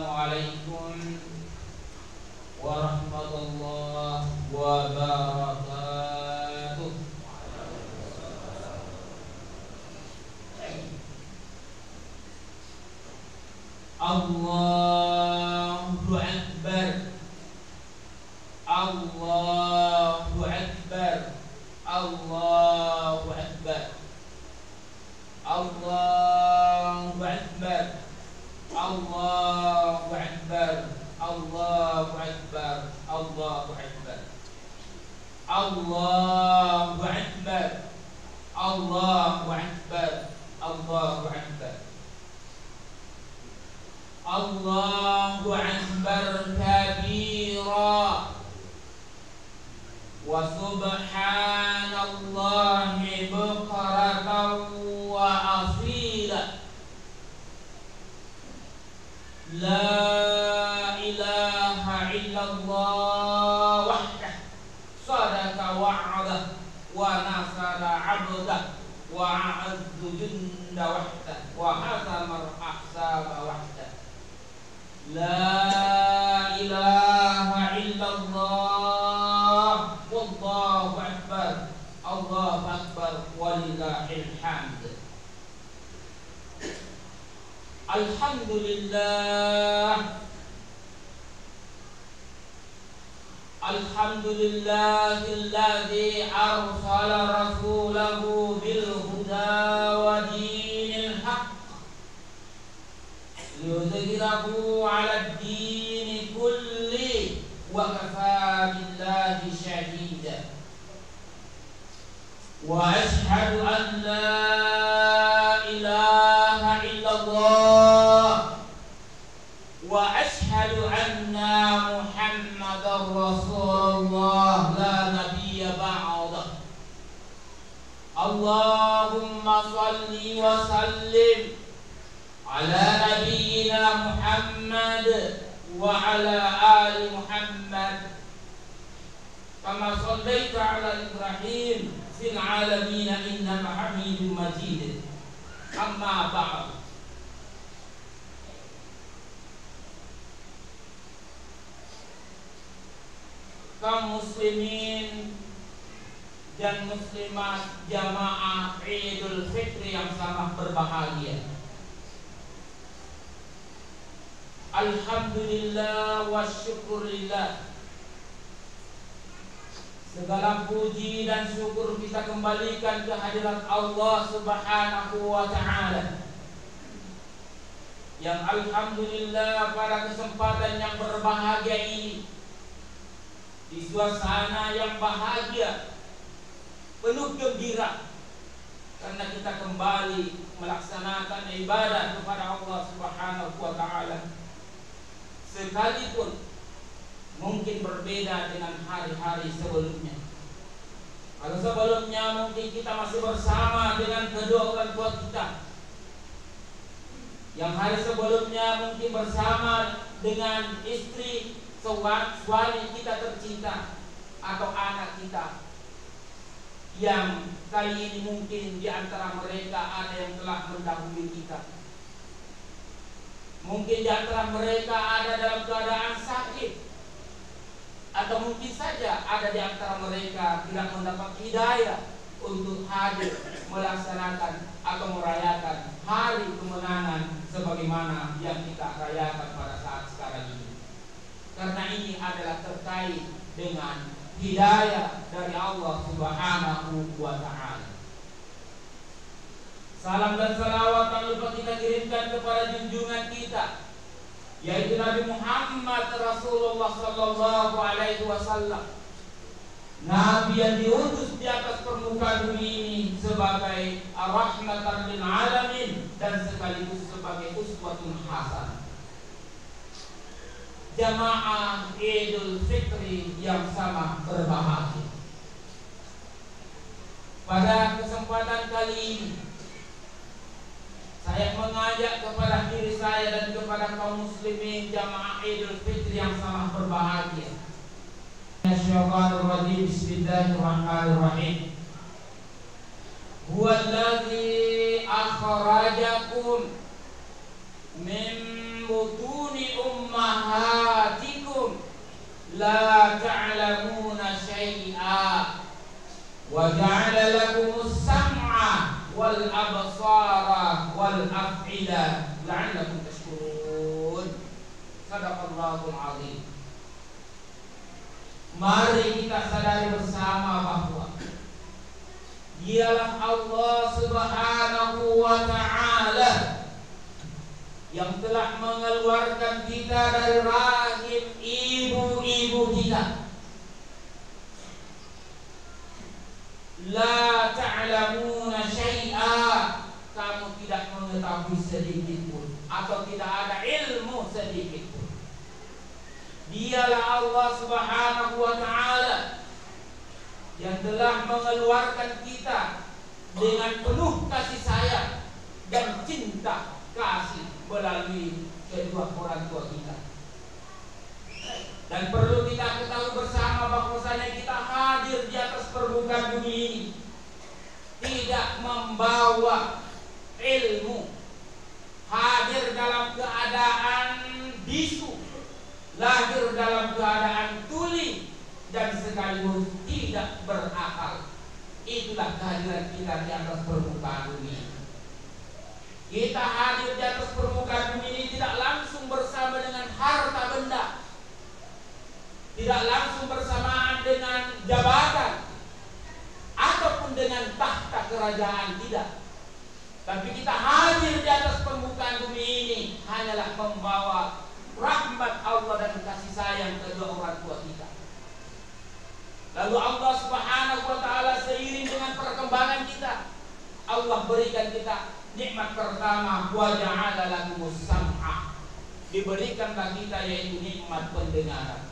Assalamualaikum warahmatullahi wabarakatuh. Allahu Akbar. Allahu Akbar. Allahu Akbar. Allahu Akbar. Allahu Akbar. Allahu Akbar. Allahu Akbar. Allahu Akbar. Allahu Akbar. Allahu Akbar. Allahu Akbar kabira wa subhanallahi bukratan wa asila. La ilaha illallah wahdah sadaqa wa'adah wa nasara 'abdah wa a'addu junda wahdah wa hazama al-ahsaba wahdah. La ilaha illallah wallahu akbar. Allahu akbar walillahil hamd. Alhamdulillah. Alhamdulillahilladzi arsala rasulahu bil huda wa dinil haqq liyudhhirahu 'ala ad-din kulli wa kafaa billahi shahida. Wa ashhadu an la ilaha illallah wa ashhadu anna Muhammadar Rasulullah la nabiyya ba'dah. Allahumma salli wa sallim ala nabiyyina Muhammad wa ala ali Muhammad kama sallaita ala Ibrahim fil alamin innaka Hamidum Majid. Amma ba'd. Kaum muslimin dan muslimat jamaah Idul Fitri yang sangat berbahagia. Alhamdulillah wa syukurillah. Segala puji dan syukur kita kembalikan ke hadirat Allah Subhanahu wa ta'ala, yang alhamdulillah pada kesempatan yang berbahagia ini, di suasana yang bahagia, penuh gembira, karena kita kembali melaksanakan ibadah kepada Allah Subhanahu wa ta'ala, sekalipun mungkin berbeda dengan hari-hari sebelumnya. Kalau sebelumnya mungkin kita masih bersama dengan kedua orang tua kita, yang hari sebelumnya mungkin bersama dengan istri, suami kita tercinta, atau anak kita, yang kali ini mungkin di antara mereka ada yang telah mendahului kita. Mungkin di antara mereka ada dalam keadaan sakit, atau mungkin saja ada di antara mereka tidak mendapat hidayah untuk hadir melaksanakan atau merayakan hari kemenangan sebagaimana yang kita rayakan pada saat sekarang ini. Karena ini adalah terkait dengan hidayah dari Allah Subhanahu wa ta'ala. Salam dan salawat tak lupa kita kirimkan kepada junjungan kita, yaitu Nabi Muhammad Rasulullah sallallahu alaihi wasallam, Nabi yang diutus di atas permukaan bumi ini sebagai rahmatan lil alamin dan sekaligus sebagai uswatun hasanah. Jamaah Idul Fitri yang sama berbahagia. Pada kesempatan kali ini, saya mengajak kepada diri saya dan kepada kaum muslimin jamaah Idul Fitri yang sangat berbahagia. Bismillahirrahmanirrahim. Huwallazi akhrajakum min butuni ummahatikum la ta'lamuna syai'a wa ja'ala lakumus sam'a wal absara wal af'ida la'allakum tashkurun. Sadaqallahul azim. Mari kita sadari bersama bahwa Dialah Allah Subhanahu wa ta'ala yang telah mengeluarkan kita dari rahim ibu-ibu kita. La ta'lamuna syai'a, kamu tidak mengetahui sedikit pun, atau tidak ada ilmu sedikit pun. Dialah Allah Subhanahu wa ta'ala yang telah mengeluarkan kita dengan penuh kasih sayang dan cinta kasih melalui kedua orang tua kita. Dan perlu kita ketahui bersama bahwasanya kita hadir di atas permukaan bumi ini tidak membawa ilmu, hadir dalam keadaan bisu, lahir dalam keadaan tuli, dan sekaligus tidak berakal. Itulah kehadiran kita di atas permukaan bumi ini. Kita hadir di atas permukaan bumi ini tidak langsung bersama dengan harta benda, tidak langsung bersamaan dengan jabatan ataupun dengan tahta kerajaan, tidak. Tapi kita hadir di atas permukaan bumi ini hanyalah membawa rahmat Allah dan kasih sayang kedua orang tua kita. Lalu Allah Subhanahu wa ta'ala seiring dengan perkembangan kita, Allah berikan kita nikmat pertama, wa ja'ala lakumus sam'a, diberikanlah kita yaitu nikmat pendengaran.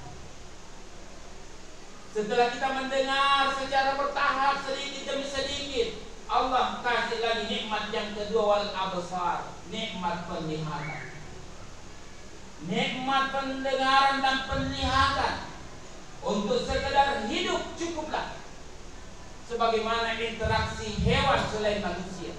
Setelah kita mendengar secara bertahap sedikit demi sedikit, Allah kasih lagi nikmat yang kedua, wal absar, nikmat penglihatan. Nikmat pendengaran dan penglihatan untuk sekedar hidup cukuplah, sebagaimana interaksi hewan selain manusia.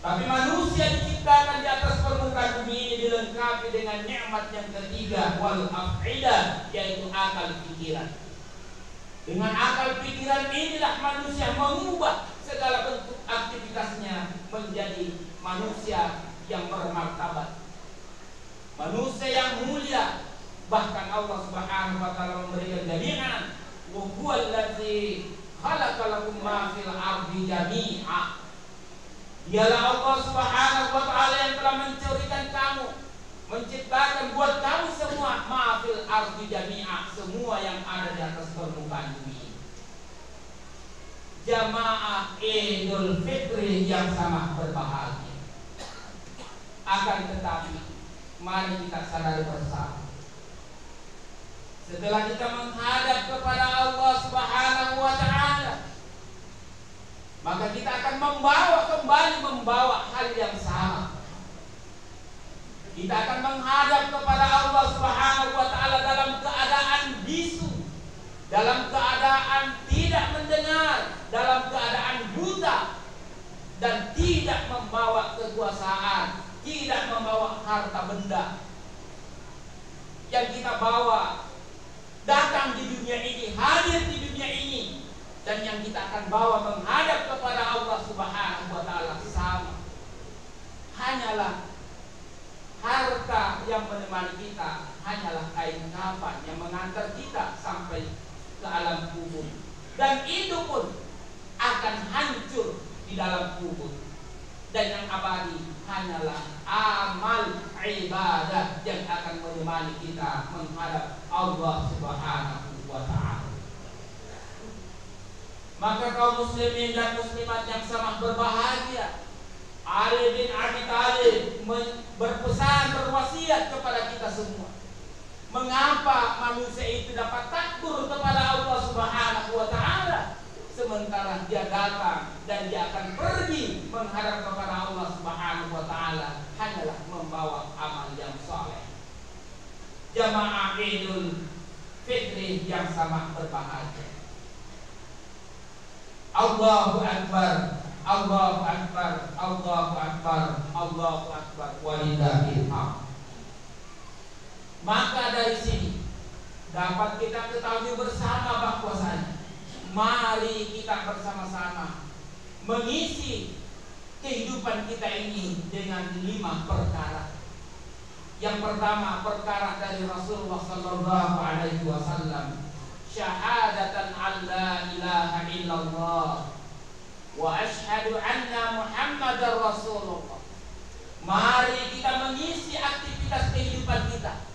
Tapi manusia diciptakan di atas permukaan bumi ini dilengkapi dengan nikmat yang ketiga, wal af'ida, yaitu akal pikiran. Dengan akal pikiran inilah manusia mengubah segala bentuk aktivitasnya menjadi manusia yang bermartabat, manusia yang mulia. Bahkan Allah Subhanahu wa ta'ala memberikan jami'an, wa huwal ladzi khalaqa lakum ma fil ardi jami'a. Dialah Allah Subhanahu wa ta'ala yang telah menciptakan buat kamu semua ma fil ardi jami'a, semua yang ada di atas permukaan bumi. Jamaah Idul Fitri yang sama berbahagia. Akan tetapi mari kita sadari bersama, setelah kita menghadap kepada Allah Subhanahu wa ta'ala, maka kita akan membawa hal yang sama. Kita akan menghadap kepada Allah Subhanahu wa ta'ala dalam keadaan bisu, dalam keadaan tidak mendengar, dalam keadaan buta, dan tidak membawa kekuasaan, tidak membawa harta benda. Yang kita bawa datang di dunia ini, hadir di dunia ini, dan yang kita akan bawa menghadap kepada Allah Subhanahu wa ta'ala sama. Hanyalah harta yang menemani kita, hanyalah kain kafan yang mengantar kita sampai ke alam kubur, dan itu pun akan hancur di dalam kubur. Dan yang abadi hanyalah amal ibadah yang akan menemani kita menghadap Allah Subhanahu wa ta'ala. Maka kaum muslimin dan muslimat yang sangat berbahagia, Ali bin Abi Thalib berpesan, berwasiat kepada kita semua. Mengapa manusia itu dapat takbur kepada Allah Subhanahu wa ta'ala, sementara dia datang dan dia akan pergi menghadap kepada Allah Subhanahu wa ta'ala hanyalah membawa amal yang saleh. Jamaah Idul Fitri yang sama berbahagia. Allahu Akbar, Allahu Akbar, Allahu Akbar, Allahu Akbar, walillahil hamd. Maka dari sini dapat kita ketahui bersama bahwasanya mari kita bersama-sama mengisi kehidupan kita ini dengan 5 perkara. Yang pertama, perkara dari Rasulullah sallallahu alaihi wasallam, syahadatan alla ilaha illallah wa asyhadu anna Muhammadar Rasulullah. Mari kita mengisi aktivitas kehidupan kita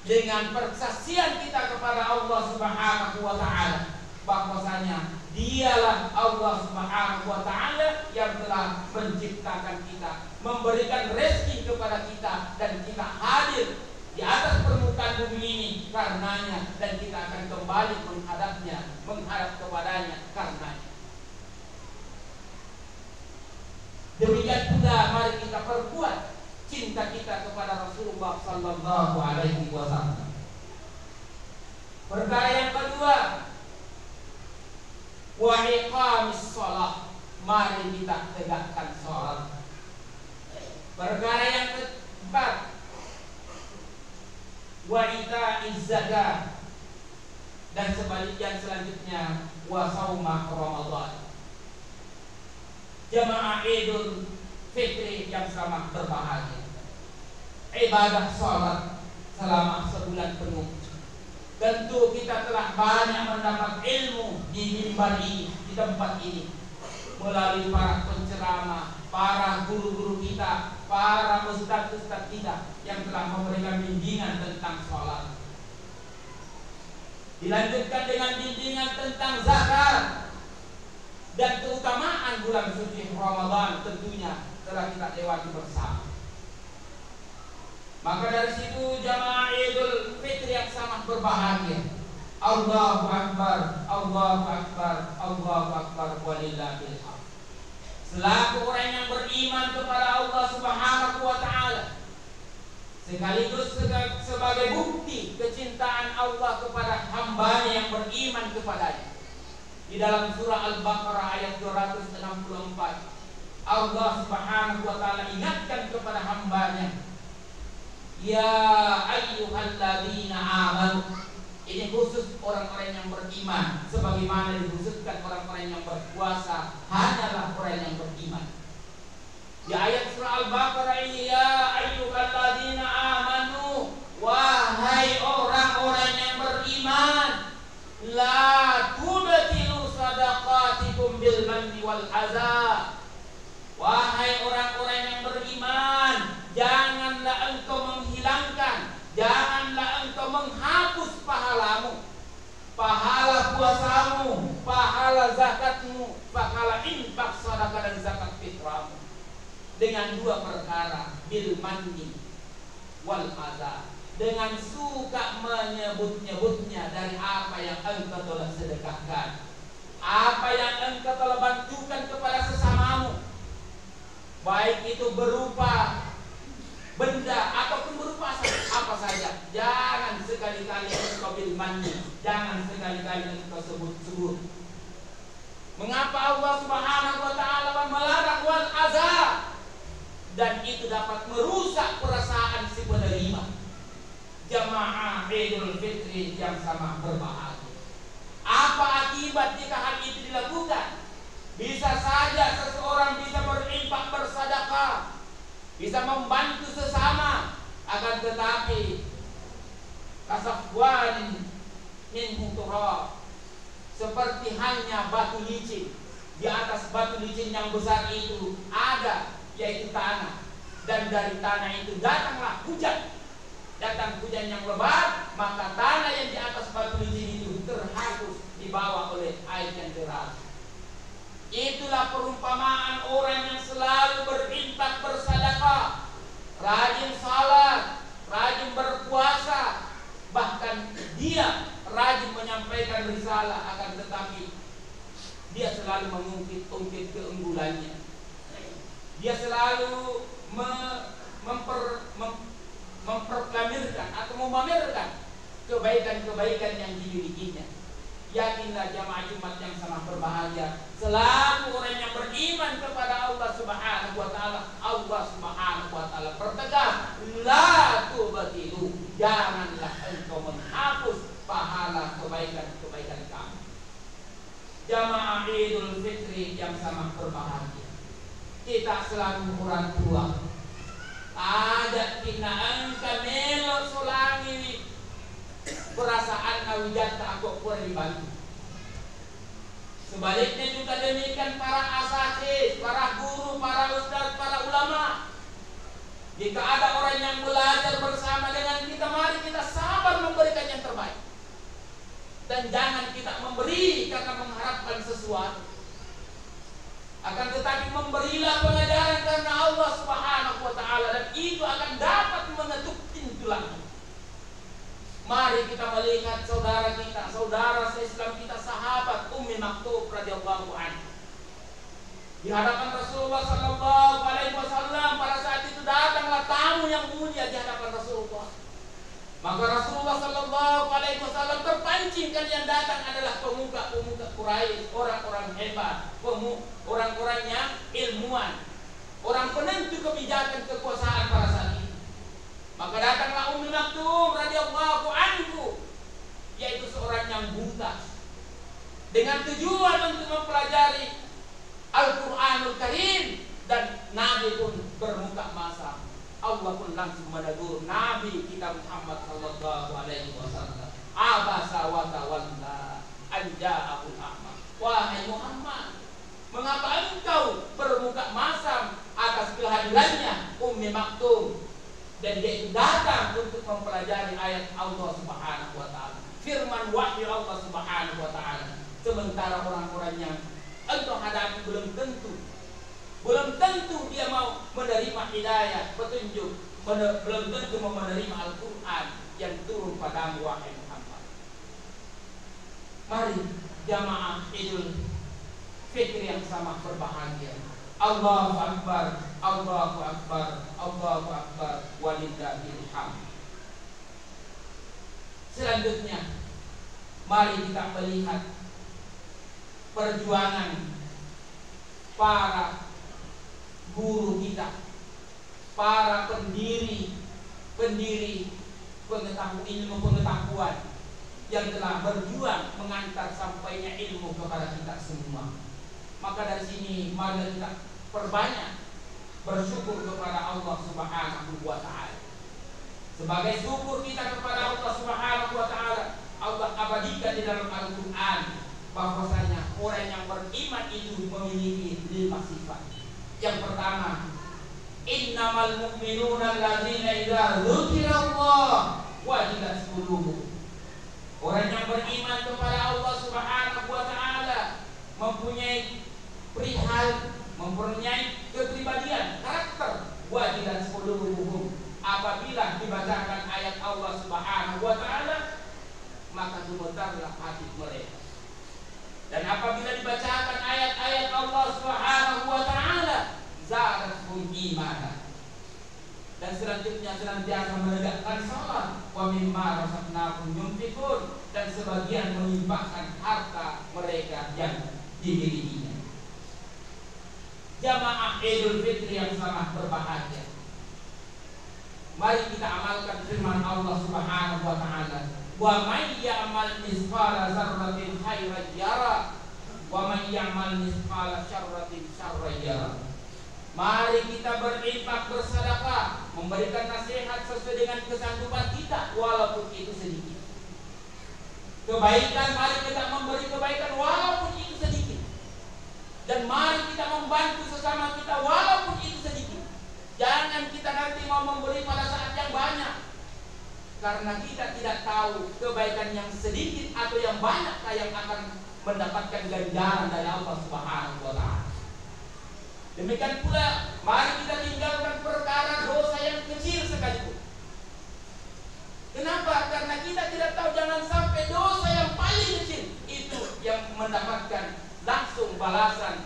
dengan persaksian kita kepada Allah Subhanahu wa taala bahwasanya Dialah Allah Subhanahu wa taala yang telah menciptakan kita, memberikan rezeki kepada kita, dan kita hadir di atas permukaan bumi ini karenanya, dan kita akan kembali menghadapnya, menghadap kepadanya karenanya. Demikian pula mari kita perkuat cinta kita kepada Rasulullah sallallahu alaihi wasallam. Perkara yang kedua, wa iqamis shalah, mari kita tegakkan salat. Perkara yang keempat, wa itaiz zakat, dan selanjutnya wa shauma Ramadan. Jamaah Idul Fitri yang sama berbahagia, ibadah salat selama sebulan penuh. Tentu kita telah banyak mendapat ilmu di mimbar ini, di tempat ini, melalui para penceramah, para guru-guru kita, para ustadz-ustadz kita yang telah memberikan bimbingan tentang salat. Dilanjutkan dengan bimbingan tentang zakat dan keutamaan bulan suci Ramadan, tentunya telah kita lewati bersama. Maka dari situ jamaah Idul Fitri yang sangat berbahagia. Allahu Akbar, Allahu Akbar, Allahu Akbar, walillahil hamd. Selaku orang yang beriman kepada Allah Subhanahu wa taala, sekaligus sebagai bukti kecintaan Allah kepada hamba yang beriman kepadanya. Di dalam surah Al-Baqarah ayat 264, Allah Subhanahu wa taala ingatkan kepada hambanya, ya ayyuhalladzina amanu. Ini khusus orang-orang yang beriman, sebagaimana dikhususkan orang-orang yang berpuasa hanyalah orang yang beriman. Di ayat surah Al-Baqarah ini, ya ayyuhalladzina amanu, wahai orang-orang yang beriman, la tubtilu sadaqatikum bil manni wal adza. Wahai orang-orang yang beriman, janganlah engkau menghilangkan, janganlah engkau menghapus pahalamu, pahala puasamu, pahala zakatmu, pahala infak sedekah dan zakat fitrahmu, dengan 2 perkara, bil manni wal adza, dengan suka menyebut-nyebutnya dari apa yang engkau telah sedekahkan, apa yang engkau telah bantukan kepada sesamamu, baik itu berupa benda ataupun berupa apa saja. Jangan sekali-kali engkau bil manni, jangan sekali-kali engkau sebut-sebut. Mengapa Allah Subhanahu wa taala melarang wal adza? Dan itu dapat merusak perasaan si penerima. Jamaah Idul Fitri yang sama berbahagia. Apa akibat jika hal itu dilakukan? Bisa saja seseorang bisa berinfak, bersedekah, bisa membantu sesama, akan tetapi kasafwan min turab, seperti halnya batu licin. Di atas batu licin yang besar itu ada, yaitu tanah, dan dari tanah itu datanglah hujan. Datang hujan yang lebat, maka tanah yang di atas batu licin itu terhapus, dibawa oleh air yang deras. Itulah perumpamaan orang yang selalu berinfak, bersedekah, rajin salat, rajin berpuasa, bahkan dia rajin menyampaikan risalah, akan tetapi dia selalu mengungkit-ungkit keunggulannya. Dia selalu memproklamirkan atau memamerkan kebaikan-kebaikan yang dimilikinya. Yakinlah jamaah Jumat yang sangat berbahagia, selalu orang yang beriman kepada Allah Subhanahu wa taala. Allah Subhanahu wa taala bertegas, la tubatilu, janganlah engkau menghapus pahala kebaikan-kebaikan kamu. Jamaah Idul Fitri yang sangat berbahagia, kita selalu orang tua ada kina angka melo solangi perasaan awijat aku kurang dibantu. Sebaliknya juga demikian para asatis, para guru, para ustaz, para ulama. Jika ada orang yang belajar bersama dengan kita, mari kita sabar memberikan yang terbaik. Dan jangan kita memberi karena mengharapkan sesuatu. Akan tetapi memberilah pengajaran karena Allah Subhanahu wa taala, dan itu akan dapat mengetuk pintu langit. Mari kita melihat saudara kita, saudara se-Islam kita, sahabat Ummi Maktub radhiyallahu anha. Di hadapan Rasulullah sallallahu alaihi wasallam pada saat itu datanglah tamu yang mulia di hadapan Rasulullah. Maka Rasulullah sallallahu alaihi wasallam terpancing, kan yang datang adalah pemuka-pemuka Quraisy, orang-orang hebat, orang-orang yang ilmuwan, orang penentu kebijakan kekuasaan pada saat itu. Maka datanglah Ummi Maktub radhiyallahu anhu, yaitu seorang yang buta, dengan tujuan untuk mempelajari Al-Quranul Karim, dan Nabi pun bermuka masam. Allah pun langsung menegur Nabi kita Muhammad sallallahu alaihi wasallam, abasa wa tawalla an ja'ahul a'ma. Wahai Muhammad, mengapa engkau bermuka masam atas kehadirannya Ummi Maktub? Dan dia itu datang untuk mempelajari ayat Allah Subhanahu wa taala, firman wahyu Allah Subhanahu wa taala. Sementara orang-orang yang engkau hadapi belum tentu dia mau menerima hidayah, petunjuk, belum tentu mau menerima Al-Quran yang turun padamu wahai Muhammad. Mari jamaah Idul Fitri yang sama berbahagia. Allahu Akbar, Allahu Akbar, Allahu Akbar, walillahil hamd. Selanjutnya, mari kita melihat perjuangan para guru kita, para pendiri pengetahuan yang telah berjuang mengantar sampainya ilmu kepada kita semua. Maka dari sini mari kita perbanyak bersyukur kepada Allah Subhanahu wa taala. Sebagai syukur kita kepada Allah Subhanahu wa taala, Allah abadikan di dalam Al-Qur'an bahwasanya orang yang beriman itu memiliki 5 sifat. Yang pertama, innamal mu'minuna alladzina idza dzukirallah wajilat qulubuhum. Orang yang beriman kepada Allah Subhanahu wa taala mempunyai perihal, mempunyai kepribadian, karakter wajilat qulubuhum. Apabila dibacakan ayat Allah Subhanahu wa taala, maka gemetarlah hati mereka. Dan apabila dibacakan ayat-ayat Allah Subhanahu wa taala, zadatuhum imanan. Dan selanjutnya senantiasa menegakkan salat, wa mimma razaqnahum yunfiqun, dan sebagian menginfakkan harta mereka yang dimilikinya. Jamaah Idul Fitri yang sangat berbahagia, mari kita amalkan firman Allah Subhanahu wa taala, wa may ya'mal mithqala dzarratin khairan yara wa may ya'mal mithqala syarratin syarran yara. Mari kita berinfak, bersedekah, memberikan nasihat sesuai dengan kesanggupan kita walaupun itu sedikit. Kebaikan, mari kita memberi kebaikan walaupun itu sedikit. Dan mari kita membantu sesama kita walaupun itu sedikit. Jangan kita nanti mau memberi pada saat yang banyak, karena kita tidak tahu kebaikan yang sedikit atau yang banyak yang akan mendapatkan ganjaran dari Allah Subhanahu wa taala. Demikian pula mari kita tinggalkan perkara dosa yang kecil sekalipun. Kenapa? Karena kita tidak tahu, jangan sampai dosa yang paling kecil itu yang mendapatkan langsung balasan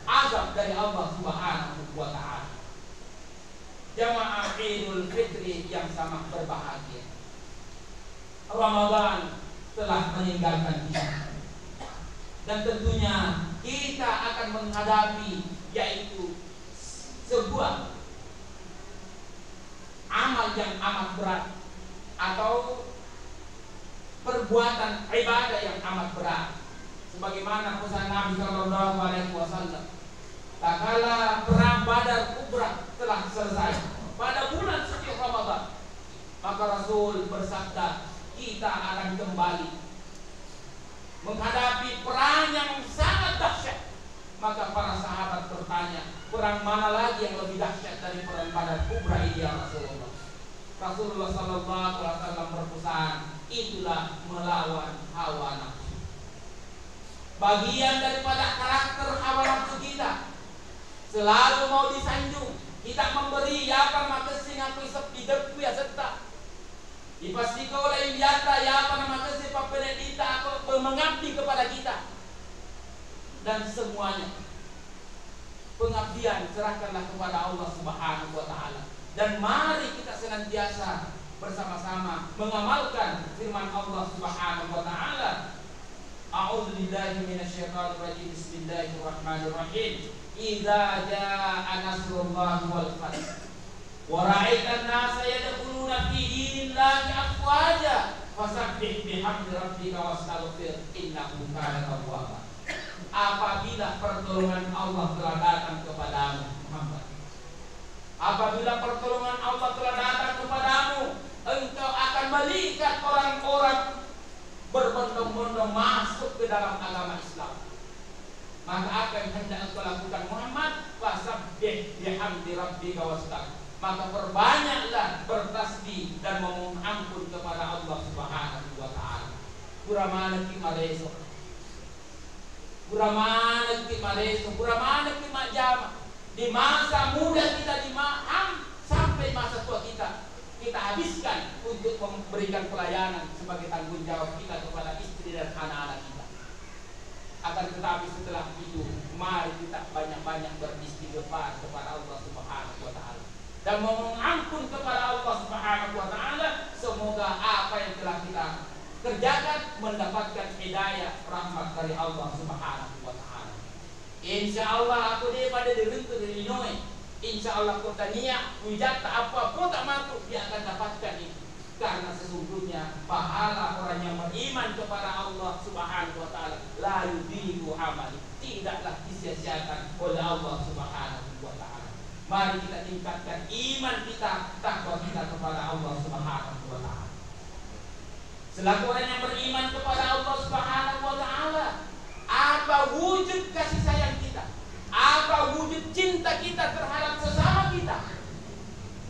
azab dari Allah Subhanahu wa taala. Jamaah Idul Fitri yang sangat berbahagia, Ramadan telah meninggalkan kita. Dan tentunya kita akan menghadapi yaitu sebuah amal yang amat berat atau perbuatan ibadah yang amat berat. Sebagaimana pesan Nabi Shallallahu Alaihi Wasallam, tak kala perang Badar Kubra telah selesai pada bulan suci Ramadan, maka Rasul bersabda, kita akan kembali menghadapi perang yang sangat dahsyat. Maka para sahabat bertanya, perang mana lagi yang lebih dahsyat dari perang Badar Kubra ini ya Rasulullah? Rasulullah Sallallahu Alaihi Wasallam berpesan, itulah melawan hawa nafsu. Bagian daripada karakter hawa nafsu kita selalu mau disanjung. Kita memberi apa maka sing aku isap di depu ya serta dipastikan oleh yata ya apa nama kasih papenedita aku mengabdi kepada kita. Dan semuanya pengabdian serahkanlah kepada Allah Subhanahu wa taala. Dan mari kita senantiasa bersama-sama mengamalkan firman Allah Subhanahu wa taala. A'udzu billahi minasyaitonir rajim. Bismillahirrahmanirrahim. Idza jaa nasrullahi wal fath wa ra'aitan nasa yadkhuluna fi dinillahi afwaja fasabbih bihamdi rabbika wastaghfir innahu kana tawwaba. Apabila pertolongan Allah telah datang kepadamu Muhammad, apabila pertolongan Allah telah datang kepadamu, engkau akan melihat orang-orang berbondong-bondong masuk ke dalam agama Islam. Maka apa yang hendak engkau lakukan Muhammad? Fasabbih bihamdi rabbika wastaghfir. Maka perbanyaklah bertasbih dan memohon ampun kepada Allah Subhanahu wa taala. Kuramana ki mareso. Kuramana ki mareso, kuramana ki majama. Di masa muda kita sampai masa tua kita habiskan untuk memberikan pelayanan sebagai tanggung jawab kita kepada istri dan anak-anak kita. Akan tetapi setelah itu, mari kita banyak-banyak beristighfar kepada Allah Subhanahu wa taala dan memohon ampun kepada Allah Subhanahu wa taala. Semoga apa yang telah kita kerjakan mendapatkan hidayah rahmat dari Allah Subhanahu wa taala. Insyaallah aku dia pada direntu dari Illinois. Insyaallah kota niat wijata apa pun tak mampu dia akan dapatkan itu. Karena sesungguhnya pahala orang yang beriman kepada Allah Subhanahu wa taala la yudhi'u amali, tidaklah disia-siakan oleh Allah Subhanahu wa taala. Mari kita tingkatkan iman kita, takwa kita kepada Allah Subhanahu wa taala. Selaku orang yang beriman kepada Allah Subhanahu wa taala, apa wujud kasih sayang kita? Apa wujud cinta kita terhadap sesama kita?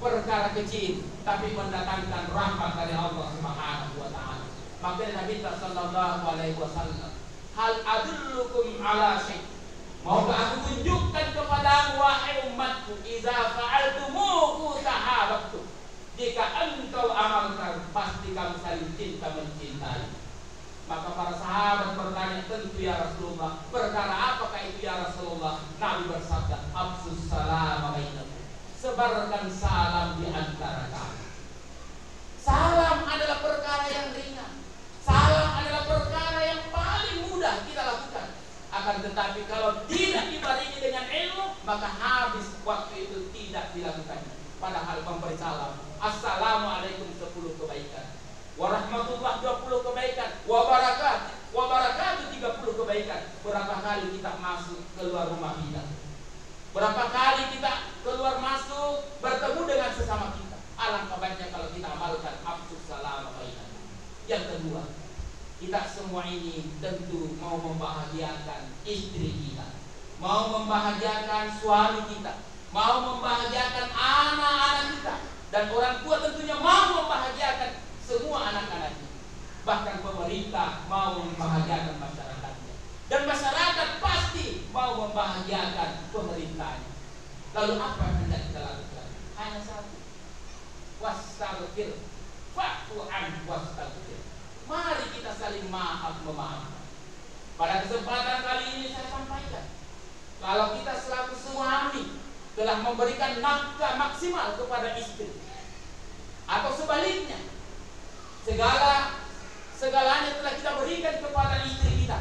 Perkara kecil tapi mendatangkan rahmat dari Allah Subhanahu wa taala. Maka Nabi sallallahu alaihi wasallam, hal adullukum ala syai', maukah aku tunjukkan kepadamu wahai umatku, idza fa'altumuhu tahabbtu, jika engkau amalkan pasti kamu saling cinta mencintai. Maka para sahabat bertanya, tentu ya Rasulullah, perkara apakah itu ya Rasulullah? Nabi bersabda, afsus salam bainakum, sebarkan salam di antara kamu. Salam adalah perkara yang ringan. Salam adalah perkara yang paling mudah kita lakukan. Akan tetapi kalau tidak dibarengi dengan ilmu, maka habis waktu itu tidak dilakukannya. Padahal memberi salam, assalamualaikum 10 kebaikan, warahmatullah 20 kebaikan, wabarakatuh 30 kebaikan. Berapa kali kita masuk keluar rumah kita? Berapa kali kita keluar masuk bertemu dengan sesama kita? Alangkah baiknya kalau kita amalkan afsus salam bainana. Yang kedua, kita semua ini tentu mau membahagiakan istri kita, mau membahagiakan suami kita, mau membahagiakan anak-anak kita, dan orang tua tentunya mau membahagiakan semua anak-anaknya. Bahkan pemerintah mau membahagiakan masyarakatnya, dan masyarakat pasti mau membahagiakan pemerintahnya. Lalu apa yang hendak kita lakukan? Hanya satu, wastaghfir, fa'fu an wastaghfir. Mari kita saling memaafkan. Pada kesempatan kali ini saya sampaikan, kalau kita selaku suami telah memberikan nafkah maksimal kepada istri, atau sebaliknya, segalanya telah kita berikan kepada istri kita,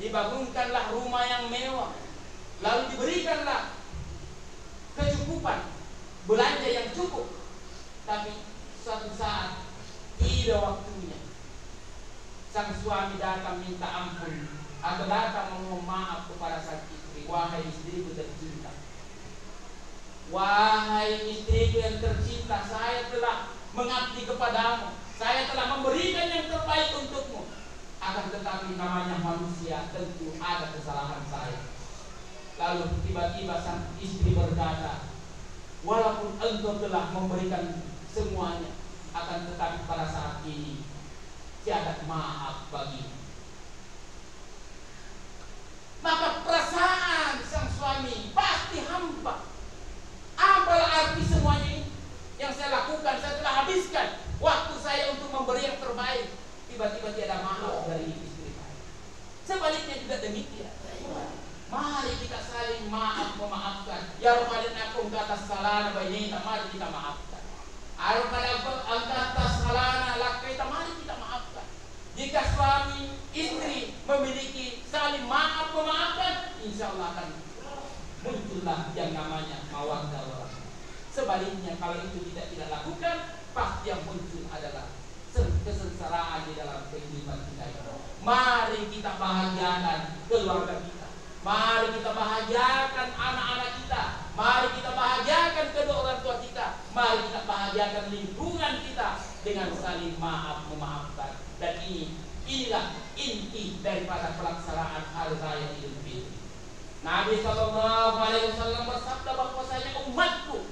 dibangunkanlah rumah yang mewah, lalu diberikanlah kecukupan, belanja yang cukup. Tapi suatu saat tidak waktunya, sang suami datang minta ampun atau datang memohon maaf kepada sang istri. Wahai istriku tercinta, wahai istriku yang tercinta, saya telah mengabdi kepadamu, saya telah memberikan yang terbaik untukmu. Akan tetapi namanya manusia, tentu ada kesalahan saya. Lalu tiba-tiba sang istri berkata, walaupun engkau telah memberikan semuanya, akan tetapi pada saat ini tiada maaf bagimu. Maka perasaan sang suami pasti hampa. Apalah arti semuanya ini yang saya lakukan? Saya telah habiskan waktu saya untuk memberi yang terbaik. Tiba-tiba tiada maaf dari istri saya. Sebaliknya juga demikian. Mari kita saling maaf memaafkan. Ya Rabbal akum kata salana bainina, mari kita maafkan. Rabbal angkata salana lakaita, mari kita maafkan. Jika suami istri memiliki saling maaf memaafkan, insya Allah akan muncullah yang namanya mawaddah warahmah. Sebaliknya kalau itu tidak lakukan, pasti yang muncul adalah kesengsaraan di dalam kehidupan kita. Mari kita bahagiakan keluarga kita, mari kita bahagiakan anak-anak kita, mari kita bahagiakan kedua orang tua kita, mari kita bahagiakan lingkungan kita dengan saling maaf memaafkan. Dan inilah inti daripada pelaksanaan hari raya Idul Fitri. Nabi SAW bersabda bahwasanya umatku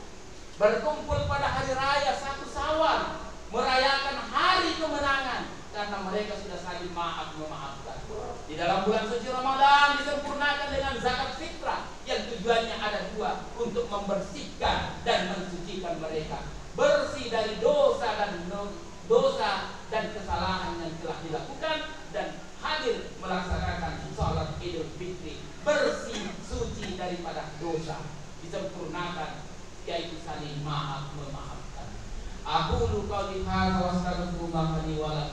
berkumpul pada hari raya 1 Syawal, merayakan hari kemenangan karena mereka sudah saling maaf memaafkan. Di dalam bulan suci Ramadan disempurnakan dengan zakat fitrah yang tujuannya ada 2, untuk membersihkan dan mensucikan mereka, bersih dari dosa dan kesalahan yang telah dilakukan, dan hadir melaksanakan sholat Idul Fitri bersih suci daripada dosa, disempurnakan yaitu saling maaf memaafkan. Aku qauli hadza wa astaghfirullah li wa lakum.